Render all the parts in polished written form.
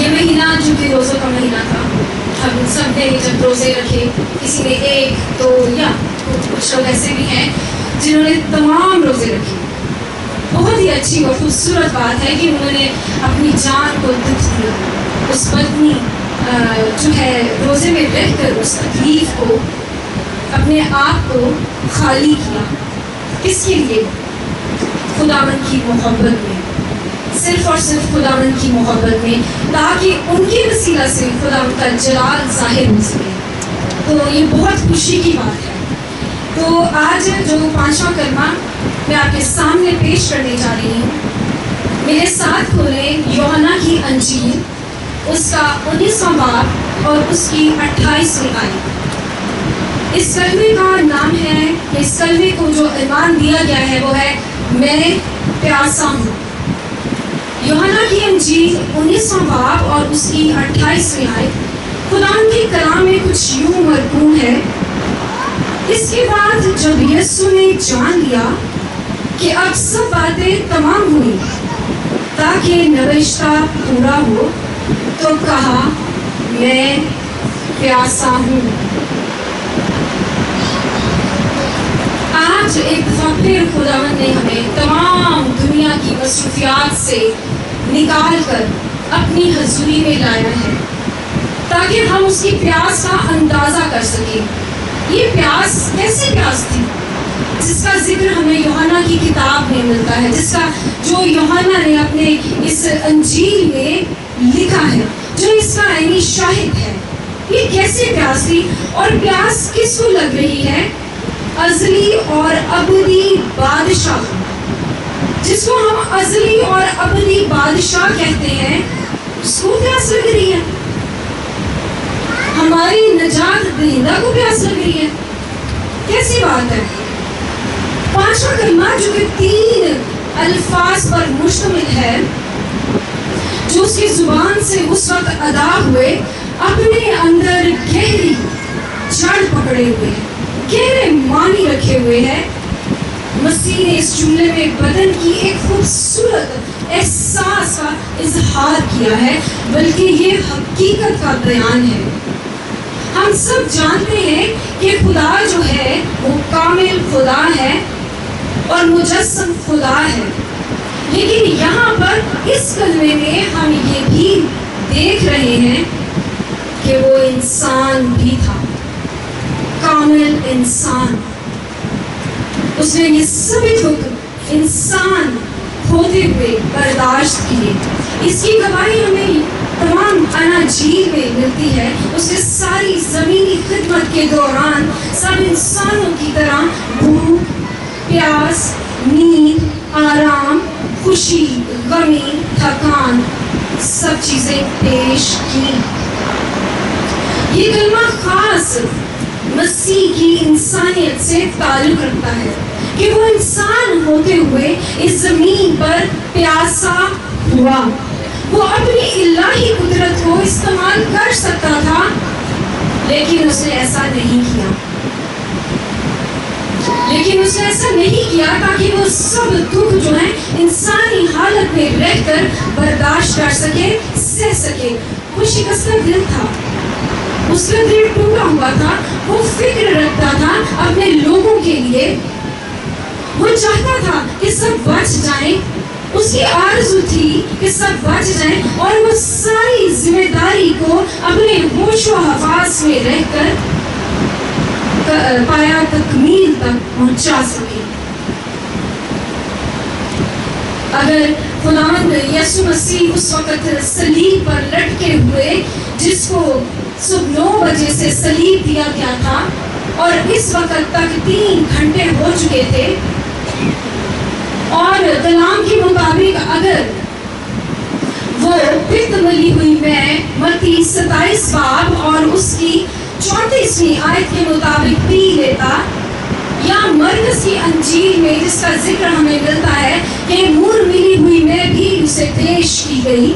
یہ مہینہ جو کہ روزوں کا مہینہ تھا، ہم سب نے جب روزے رکھے، کسی نے ایک تو یا کچھ لوگ ایسے بھی ہیں جنہوں نے تمام روزے رکھے. بہت ہی اچھی اور خوبصورت بات ہے کہ انہوں نے اپنی جان کو دکھ دیا. اس پتنی جو ہے روزے میں رہ کر اس تکلیف کو، اپنے آپ کو خالی کیا. کس کے لیے؟ خداوند کی محبت میں، صرف اور صرف خداوند کی محبت میں، تاکہ ان کے وسیلہ سے خداوند کا جلال ظاہر ہو سکے. تو یہ بہت خوشی کی بات ہے. تو آج جو 5واں کلمہ میں آپ کے سامنے پیش کرنے جا رہی ہوں، میرے ساتھ کھولیں یوحنا کی انجیل، اس کا 19واں باب اور اس کی 28ویں آیت. اس کلمے کا نام ہے، اس کلمے کو جو عنوان دیا گیا ہے وہ ہے میں پیاسا ہوں. یوحنا کی انجیل 19واں باب اور اس کی 28ویں آیت خدا کے کلام میں کچھ یوں مرقوم ہے. اس کے بعد جب یسوع نے جان لیا کہ اب سب باتیں تمام ہوئی تاکہ نوشتہ پورا ہو، تو کہا میں پیاسا ہوں. آج ایک دفعہ پھر خداوند نے ہمیں تمام دنیا کی مصروفیات سے نکال کر اپنی حضوری میں لایا ہے تاکہ ہم اس کی پیاس کا اندازہ کر سکیں. یہ پیاس کیسی پیاس تھی جس کا ذکر ہمیں یوحنا کی کتاب میں ملتا ہے، جس کا جو یوحنا نے اپنے اس انجیل میں لکھا ہے، جو اس کا عینی شاہد ہے. یہ کیسی پیاس تھی اور پیاس کس کو لگ رہی ہے؟ ازلی اور ابدی بادشاہ، جس کو ہم ازلی اور ابدی بادشاہ کہتے ہیں، اس کو پیاس لگ رہی ہے. ہماری نجات دہندہ کو پیاس لگ رہی ہے. کیسی بات ہے. 5واں کلمہ جو کہ 3 الفاظ پر مشتمل ہے، جو اس کی زبان سے اس وقت ادا ہوئے، اپنے اندر گہری جڑ پکڑے ہوئے ہیں، گہرے معنی رکھے ہوئے ہیں. مسیح نے اس جملے میں بدن کی ایک خوبصورت احساس کا اظہار کیا ہے، بلکہ یہ حقیقت کا بیان ہے. ہم سب جانتے ہیں کہ خدا جو ہے وہ کامل خدا ہے اور مجسم خدا ہے، لیکن یہاں پر اس کلمے میں ہم یہ بھی دیکھ رہے ہیں کہ وہ انسان بھی تھا، کامل انسان. اس نے یہ سبھی دکھ انسان ہوتے ہوئے برداشت کیے. اس کی گواہی ہمیں تمام اناجیل میں ملتی ہے. اس نے ساری زمینی خدمت کے دوران سب انسانوں کی طرح بھوک، پیاس، نیند، آرام، خوشی، غمی، تھکان، سب چیزیں پیش کی. یہ کلمہ خاص مسیح کی انسانیت سے تعلق رکھتا ہے کہ وہ انسان ہوتے ہوئے اس زمین پر پیاسا ہوا. وہ اپنی الہی قدرت کو استعمال کر سکتا تھا، لیکن اس نے ایسا نہیں کیا. تاکہ وہ سب دکھ جو ہیں انسانی حالت میں رہ کر برداشت کر سکے، سہ سکے. وہ شکستہ دل تھا، اس کا دل ٹوٹا ہوا تھا. وہ فکر رکھتا تھا اپنے لوگوں کے لیے. وہ چاہتا تھا کہ سب بچ جائیں. اس کی آرزو تھی کہ سب بچ جائیں اور وہ ساری ذمہ داری کو اپنے ہوش و حواس میں رہ کر پایا تکمیل تک پہنچا سکے. اگر خداوند یسوع مسیح اس وقت صلیب پر لٹکے ہوئے، جس کو صبح 9 بجے سے صلیب دیا گیا تھا اور اس وقت تک 3 گھنٹے ہو چکے تھے، اور کلام کے مطابق اگر وہ پت ملی ہوئی میں متی 27 باب اور اس کی 34ویں آیت کے مطابق پی لیتا، یا مرکز کی انجیل میں جس کا ذکر ہمیں ملتا ہے کہ مور ملی ہوئی میں بھی اسے پیش کی گئی،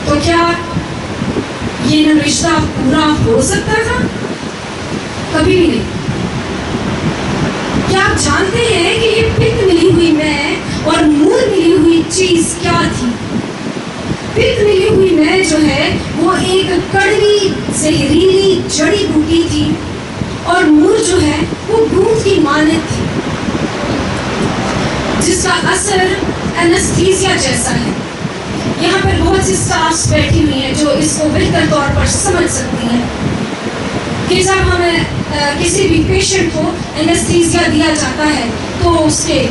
تو کیا یہ رشتہ پورا ہو سکتا تھا؟ کبھی بھی نہیں. کیا آپ جانتے ہیں کہ یہ پت ملی ہوئی میں اور مور ملی ہوئی چیز کیا تھی؟ پت ملی ہوئی میں میں جو ہے وہ ایک کڑوی زہریلی جڑی بوٹی تھی اور مور جو ہے وہ گوند کی مانند تھی جس کا اثر اینستھیزیا جیسا ہے. یہاں پر بہت سی سٹافس بیٹھی ہوئی ہیں جو اس کو بہتر طور پر سمجھ سکتی ہیں کہ جب ہمیں کسی بھی پیشنٹ کو اینستھیزیا دیا جاتا ہے تو اس کے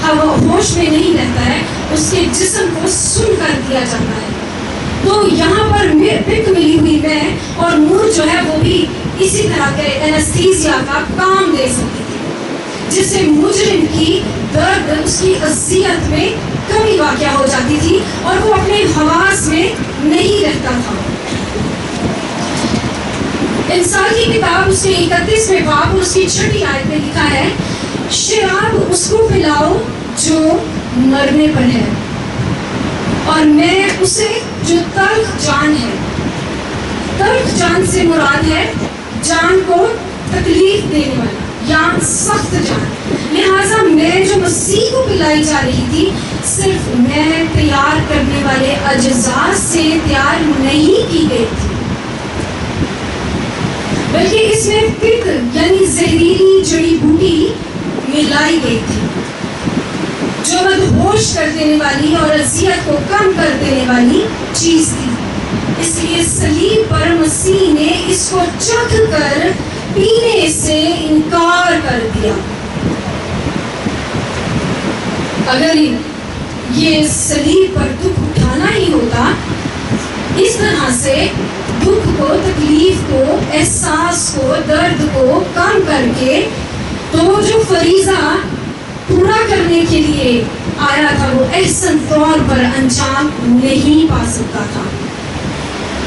ہوش میں نہیں رہتا ہے, اس کے جسم کو سن کر دیا جاتا ہے. تو یہاں پر پک ملی ہوئی میں اور مور جو ہے وہ بھی اسی طرح کے اینستھیزیا کا کام دے سکتی تھی, جس سے مجرم کی درد, اس کی اذیت میں کمی واقع ہو جاتی تھی اور وہ اپنے حواس میں نہیں رہتا تھا. انسان کی کتاب اس کے 31ویں باب اور اس کی 6 آیت میں لکھا ہے, شراب اس کو پلاؤ جو مرنے پر ہے اور میں اسے جو تلخ جان ہے. تلخ جان سے مراد ہے جان کو تکلیف دینے والا یا سخت جان. لہٰذا میں جو مسیح کو پلائی جا رہی تھی صرف میں تیار کرنے والے اجزاء سے تیار نہیں کی گئی تھی, بلکہ اس میں پک یعنی زہریلی جڑی بوٹی ملائی گئی تھی جو مدہوش کر دینے والی اور اذیت کو کم کر دینے والی چیز تھی. اس لیے صلیب پر مسیح نے اس کو چکھ کر پینے سے انکار کر دیا. اگر یہ صلیب پر دکھ اٹھانا ہی ہوتا, اس طرح سے دکھ کو, تکلیف کو, احساس کو, درد کو کم کر کے, تو وہ جو فریضہ پورا کرنے کے لیے آیا تھا وہ احسن طور پر انجام نہیں پا سکتا تھا.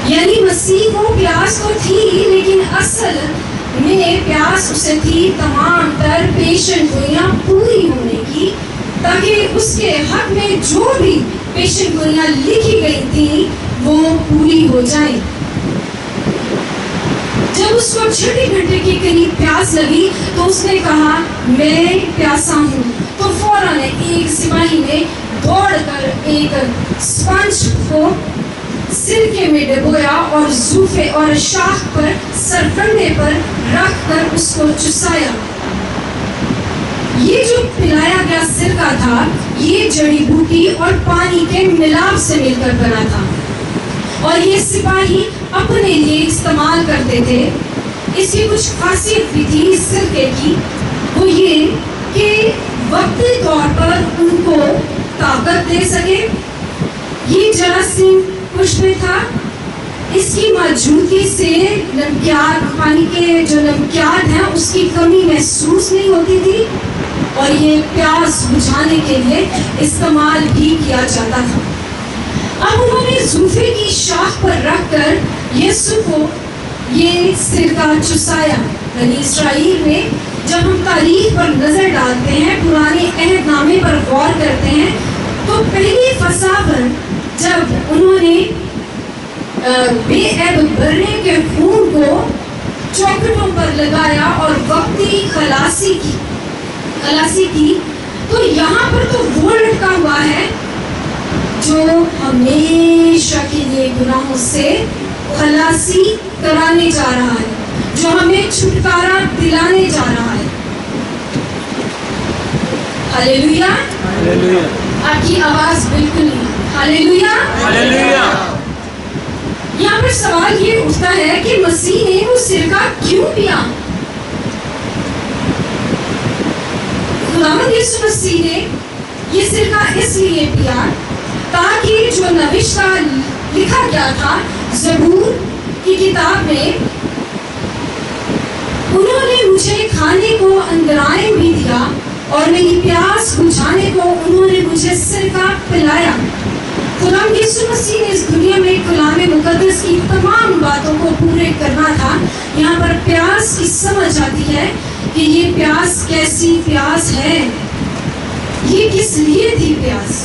یعنی مسیح کو پیاس تو تھی, لیکن اصل میں پیاس اسے تھی تمام تر پیشن گوئیاں پوری ہونے کی, تاکہ اس کے حق میں جو بھی پیشن گوئیاں لکھی گئی تھیں وہ پوری ہو جائیں. جب اس کو 6 گھنٹے کے قریب پیاس لگی تو اس نے کہا میں پیاسا ہوں. تو فوراً ایک سپاہی نے دوڑ کر ایک اسپنج کو سرکے میں ڈبویا اور زوفے اور شاخ پر سرکنڈے پر رکھ کر اس کو چسایا. یہ جو پلایا گیا سرکہ تھا یہ جڑی بوٹی اور پانی کے ملاپ سے مل کر بنا تھا, اور یہ سپاہی اپنے لیے استعمال کرتے تھے. اس کی کچھ خاصیت بھی تھی اس سرکے کی, وہ یہ کہ وقتی طور پر ان کو طاقت دے سکے. یہ جراثیم کچھ میں تھا, اس کی موجودگی سے نمکیات, پانی کے جو نمکیات ہیں اس کی کمی محسوس نہیں ہوتی تھی, اور یہ پیاس بجھانے کے لیے استعمال بھی کیا جاتا تھا. اب انہوں نے زوفے کی شاخ پر رکھ کر یسوع کو یہ سرکہ چسایا. بنی اسرائیل میں جب ہم تاریخ پر نظر ڈالتے ہیں, پرانے عہد نامے پر غور کرتے ہیں, تو پہلی فصح پر جب انہوں نے بے عیب برنے کے خون کو چوکھٹوں پر لگایا اور وقتی خلاصی کی, تو یہاں پر تو وہ لٹکا ہوا ہے جو ہمیشہ کے لیے گناہوں سے خلاصی کرانے جا رہا ہے, جو ہمیں چھٹکارا دلانے جا رہا ہے. ہاللیلویا. آپ کی آواز بالکل نہیں. ہاللیلویا. یہاں پر سوال یہ اٹھتا ہے کہ مسیح نے وہ سرکہ کیوں پیا؟ خداوند یسوع مسیح نے یہ سرکہ اس لیے پیا تاکہ جو نوشتہ لکھا گیا تھا زبور کی کتاب میں, انہوں نے مجھے کھانے کو اندرائیں بھی دیا اور میری پیاس بجھانے کو انہوں نے مجھے سرکہ پلایا. خداوند یسوع مسیح نے اس دنیا میں کلام مقدس کی تمام باتوں کو پورے کرنا تھا. یہاں پر پیاس کی سمجھ آتی ہے کہ یہ پیاس کیسی پیاس ہے, یہ کس لیے تھی پیاس.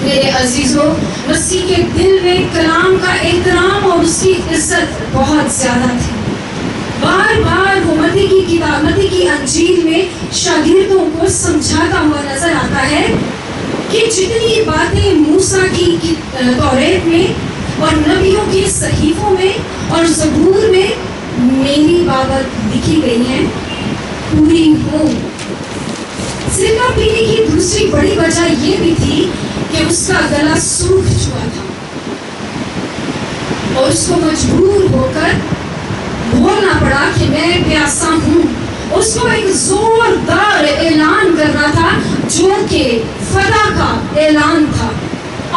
میرے عزیزوں, مسیح کے دل میں کلام کا احترام اور اس کی عزت بہت زیادہ تھی. بار بار وہ متی کی کتاب, متی کی انجیل میں شاگردوں کو سمجھاتا ہوا نظر آتا ہے کہ جتنی باتیں موسیٰ کی توریت میں اور نبیوں کے صحیفوں میں اور زبور میں میری بابت لکھی گئی ہیں پوری ہو۔ سرکہ پینے کی دوسری بڑی وجہ یہ بھی تھی کہ اس کا گلا سوکھ چکا تھا اور اس کو مجبور ہو کر بولنا پڑا کہ میں پیاسا ہوں۔ اس کو ایک زوردار اعلان کرنا تھا جو کہ فتح کا اعلان تھا،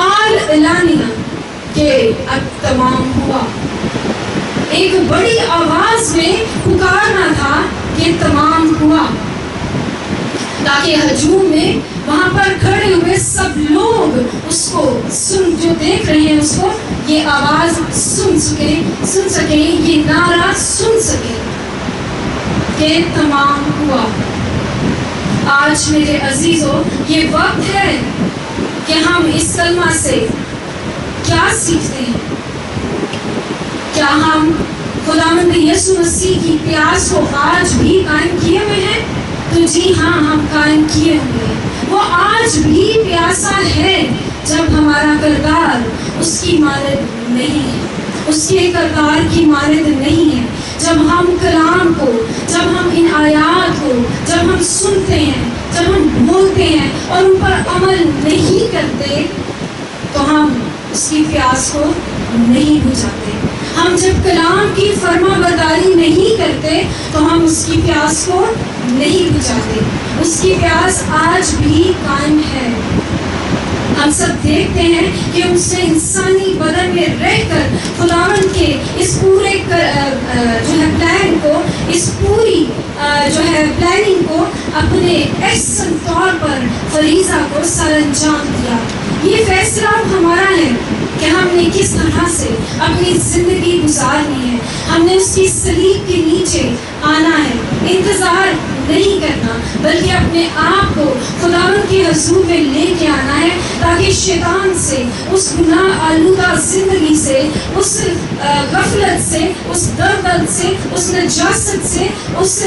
آل اعلانیہ کہ اب تمام ہوا۔ ایک بڑی آواز میں پکارنا تھا کہ تمام ہوا، تاکہ ہجوم میں وہاں پر کھڑے ہوئے سب لوگ اس کو سن، جو دیکھ رہے ہیں اس کو یہ آواز سن سکیں، یہ نعرہ سن سکیں کہ تمام ہوا۔ آج میرے عزیزو یہ وقت ہے کہ ہم اس کلمہ سے کیا سیکھتے ہیں؟ کیا ہم خداوند یسوع مسیح کی پیاس کو آج بھی قائم کیے ہوئے ہیں؟ تو جی ہاں، ہم قائم کیے ہوئے ہیں۔ وہ آج بھی پیاسا ہے جب ہمارا کردار اس کی مانند نہیں ہے، اس کے کردار کی مانند نہیں ہے۔ جب ہم کلام کو، جب ہم ان آیات کو جب ہم سنتے ہیں، جب ہم بولتے ہیں اور ان پر عمل نہیں کرتے تو ہم اس کی پیاس کو نہیں بجھاتے۔ ہم جب کلام کی فرما برداری نہیں کرتے تو ہم اس کی پیاس کو نہیں بجھاتے۔ اس کی پیاس آج بھی قائم ہے۔ ہم سب دیکھتے ہیں کہ اس نے انسانی بدن میں رہ کر خداوند کے اس پورے پلان کو، اس پوری پلاننگ کو اپنے احسن طور پر فریضہ کو سر انجام دیا۔ یہ فیصلہ اب ہمارا ہے کہ ہم نے کس طرح سے اپنی زندگی گزارنی ہے۔ ہم نے اس کی صلیب کے نیچے آنا ہے، انتظار نہیں کرنا، بلکہ اپنے آپ کو خداوند کے حضور میں لے کے آنا ہے، تاکہ شیطان سے، اس گناہ آلودہ زندگی سے، اس غفلت سے، اس دردل سے، اس نجاست سے، اس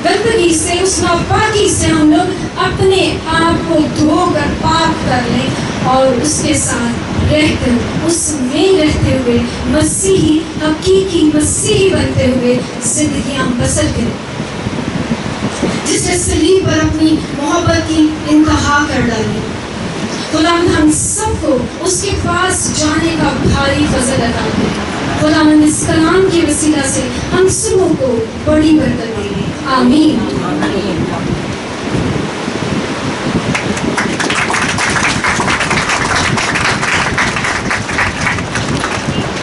گندگی سے، اس ناپاکی سے ہم لوگ اپنے آپ کو دھو کر پاک کر لیں اور اس کے ساتھ رہ کر، اس میں رہتے ہوئے مسیحی، حقیقی مسیحی بنتے ہوئے زندگیاں بسر کریں، جس نے صلیب پر اپنی محبت کی انتہا کر ڈالی۔ خداوند ہم سب کو اس کے پاس جانے کا بھاری فضل عطا کرے۔ خداوند اس کلام کے وسیلہ سے ہم سبوں کو بڑی برکت دے۔ آمین۔